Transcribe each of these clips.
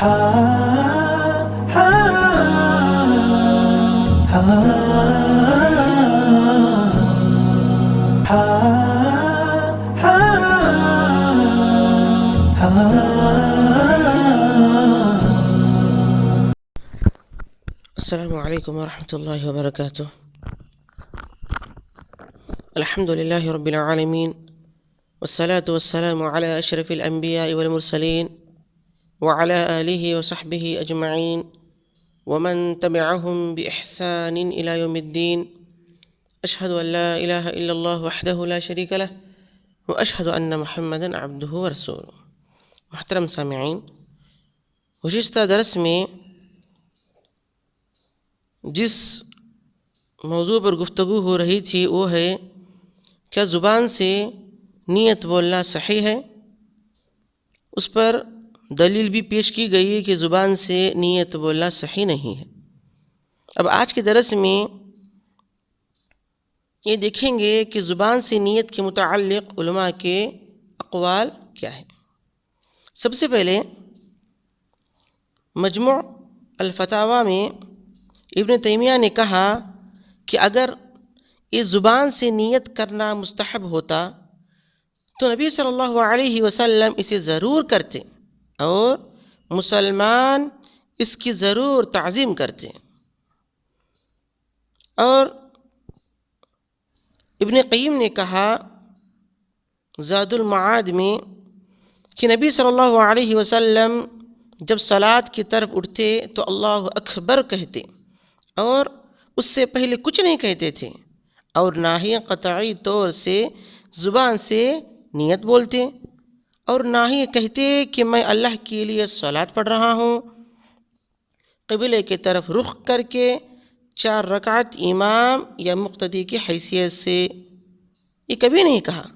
السلام علیکم ورحمۃ اللہ وبرکاتہ. الحمد للہ رب العالمین والصلاة والسلام علی اشرف الانبیاء والمرسلین وعلی آلہ وصحبہ اجمعین ومن تبعہم بإحسان الی یوم الدین. اشہد ان لا الہ الا اللہ وحدہ لا شریک لہ واشہد ان محمدا عبدہ ورسولہ. محترم سامعین، گزشتہ درس میں جس موضوع پر گفتگو ہو رہی تھی وہ ہے کیا زبان سے نیت بولنا صحیح ہے. اس پر دلیل بھی پیش کی گئی کہ زبان سے نیت بولنا صحیح نہیں ہے. اب آج کے درس میں یہ دیکھیں گے کہ زبان سے نیت کے متعلق علماء کے اقوال کیا ہیں. سب سے پہلے مجموع الفتاوی میں ابن تیمیہ نے کہا کہ اگر اس زبان سے نیت کرنا مستحب ہوتا تو نبی صلی اللہ علیہ وسلم اسے ضرور کرتے اور مسلمان اس کی ضرور تعظیم کرتے. اور ابن قیم نے کہا زاد المعاد میں کہ نبی صلی اللہ علیہ وسلم جب صلاۃ کی طرف اٹھتے تو اللہ اکبر کہتے اور اس سے پہلے کچھ نہیں کہتے تھے اور نہ ہی قطعی طور سے زبان سے نیت بولتے اور نہ ہی کہتے کہ میں اللہ کے لیے صلاۃ پڑھ رہا ہوں قبلے کی طرف رخ کر کے 4 رکعت امام یا مقتدی کی حیثیت سے. یہ کبھی نہیں کہا.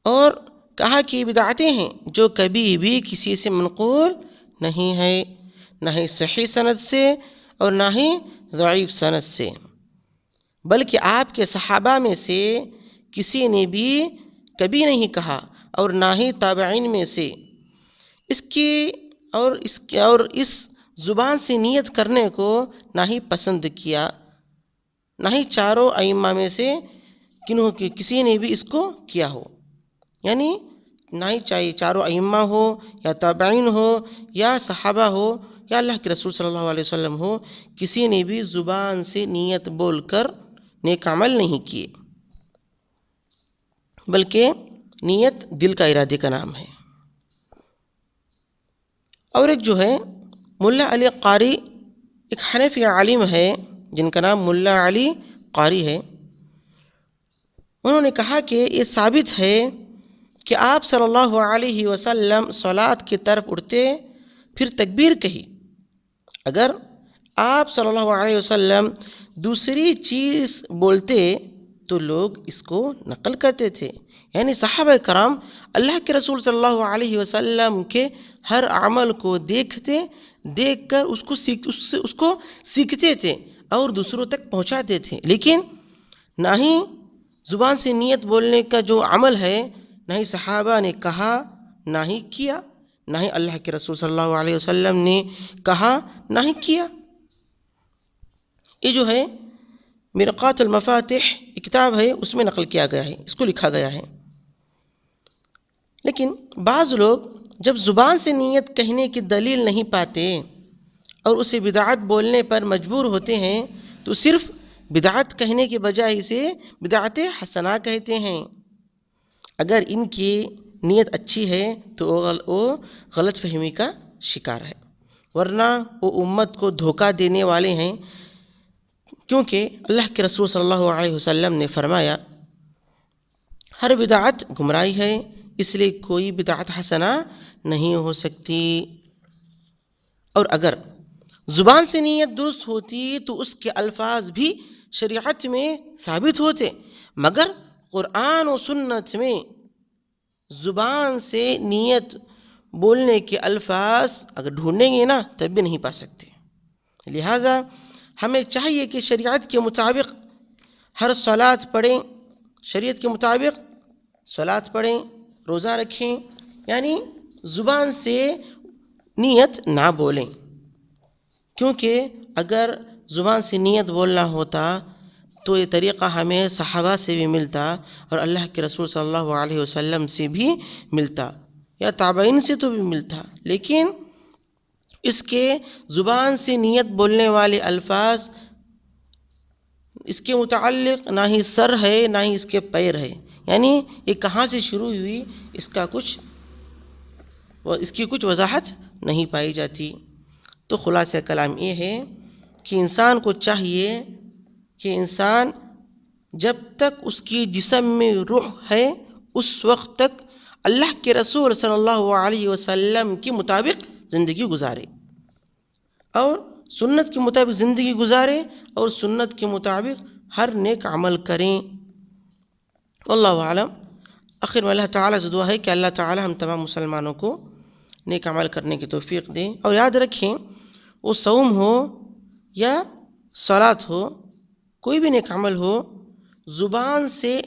اور کہا کہ بدعتیں ہیں جو کبھی بھی کسی سے منقول نہیں ہے، نہ ہی صحیح سند سے اور نہ ہی ضعیف سند سے، بلکہ آپ کے صحابہ میں سے کسی نے بھی کبھی نہیں کہا اور نہ ہی تابعین میں سے اس زبان سے نیت کرنے کو نہ ہی پسند کیا، نہ ہی 4 ائمہ میں سے کسی نے بھی اس کو کیا ہو. یعنی نہ ہی چاہے 4 ائمہ ہو یا تابعین ہو یا صحابہ ہو یا اللہ کے رسول صلی اللہ علیہ وسلم ہو، کسی نے بھی زبان سے نیت بول کر نیک عمل نہیں کیے، بلکہ نیت دل کا ارادے کا نام ہے. اور ایک جو ہے ملا علی قاری، ایک حنفی عالم ہے جن کا نام ملا علی قاری ہے. انہوں نے کہا کہ یہ ثابت ہے کہ آپ صلی اللہ علیہ وسلم صلاۃ کی طرف اٹھتے پھر تکبیر کہی. اگر آپ صلی اللہ علیہ وسلم دوسری چیز بولتے تو لوگ اس کو نقل کرتے تھے. یعنی صحابہ کرام اللہ کے رسول صلی اللہ علیہ وسلم کے ہر عمل کو دیکھ کر اس کو سیکھتے تھے اور دوسروں تک پہنچاتے تھے. لیکن نہ ہی زبان سے نیت بولنے کا جو عمل ہے نہ ہی صحابہ نے کہا نہ ہی کیا، نہ ہی اللہ کے رسول صلی اللہ علیہ وسلم نے کہا نہ ہی کیا. یہ جو ہے مرقات المفاتح کتاب ہے، اس میں نقل کیا گیا ہے، اس کو لکھا گیا ہے. لیکن بعض لوگ جب زبان سے نیت کہنے کی دلیل نہیں پاتے اور اسے بدعت بولنے پر مجبور ہوتے ہیں تو صرف بدعت کہنے کے بجائے اسے بدعت حسنہ کہتے ہیں. اگر ان کی نیت اچھی ہے تو وہ غلط فہمی کا شکار ہے، ورنہ وہ امت کو دھوکہ دینے والے ہیں. کیونکہ اللہ کے رسول صلی اللہ علیہ وسلم نے فرمایا ہر بدعت گمراہی ہے، اس لیے کوئی بدعت حسنہ نہیں ہو سکتی. اور اگر زبان سے نیت درست ہوتی تو اس کے الفاظ بھی شریعت میں ثابت ہوتے، مگر قرآن و سنت میں زبان سے نیت بولنے کے الفاظ اگر ڈھونڈیں گے نا تب بھی نہیں پا سکتے. لہٰذا ہمیں چاہیے کہ شریعت کے مطابق ہر صلاۃ پڑھیں، شریعت کے مطابق صلاۃ پڑھیں، روزہ رکھیں. یعنی زبان سے نیت نہ بولیں، کیونکہ اگر زبان سے نیت بولنا ہوتا تو یہ طریقہ ہمیں صحابہ سے بھی ملتا اور اللہ کے رسول صلی اللہ علیہ وسلم سے بھی ملتا یا تابعین سے تو بھی ملتا، لیکن اس کے زبان سے نیت بولنے والے الفاظ اس کے متعلق نہ ہی سر ہے نہ ہی اس کے پیر ہے، یعنی یہ کہاں سے شروع ہوئی اس کی کچھ وضاحت نہیں پائی جاتی۔ تو خلاصہ کلام یہ ہے کہ انسان کو چاہیے کہ انسان جب تک اس کی جسم میں روح ہے اس وقت تک اللہ کے رسول صلی اللہ علیہ وسلم کے مطابق زندگی گزارے اور سنت کے مطابق زندگی گزارے اور سنت کے مطابق ہر نیک عمل کریں۔ واللہ اعلم۔ آخر میں اللہ تعالیٰ سے دعا ہے کہ اللہ تعالیٰ ہم تمام مسلمانوں کو نیک عمل کرنے کی توفیق دیں، اور یاد رکھیں وہ صوم ہو یا صلاۃ ہو، کوئی بھی نیک عمل ہو، زبان سے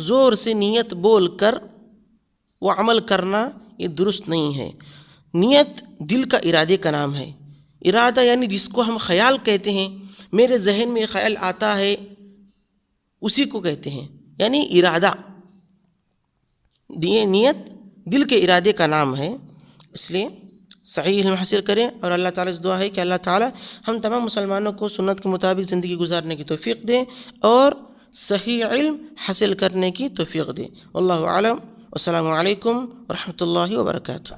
زور سے نیت بول کر وہ عمل کرنا یہ درست نہیں ہے۔ نیت دل کا ارادے کا نام ہے۔ ارادہ یعنی جس کو ہم خیال کہتے ہیں، میرے ذہن میں خیال آتا ہے اسی کو کہتے ہیں، یعنی ارادہ۔ یہ نیت دل کے ارادے کا نام ہے، اس لیے صحیح علم حاصل کریں، اور اللہ تعالیٰ سے دعا ہے کہ اللہ تعالیٰ ہم تمام مسلمانوں کو سنت کے مطابق زندگی گزارنے کی توفیق دیں اور صحیح علم حاصل کرنے کی توفیق دیں۔ واللہ اعلم، والسلام علیکم ورحمۃ اللہ وبرکاتہ۔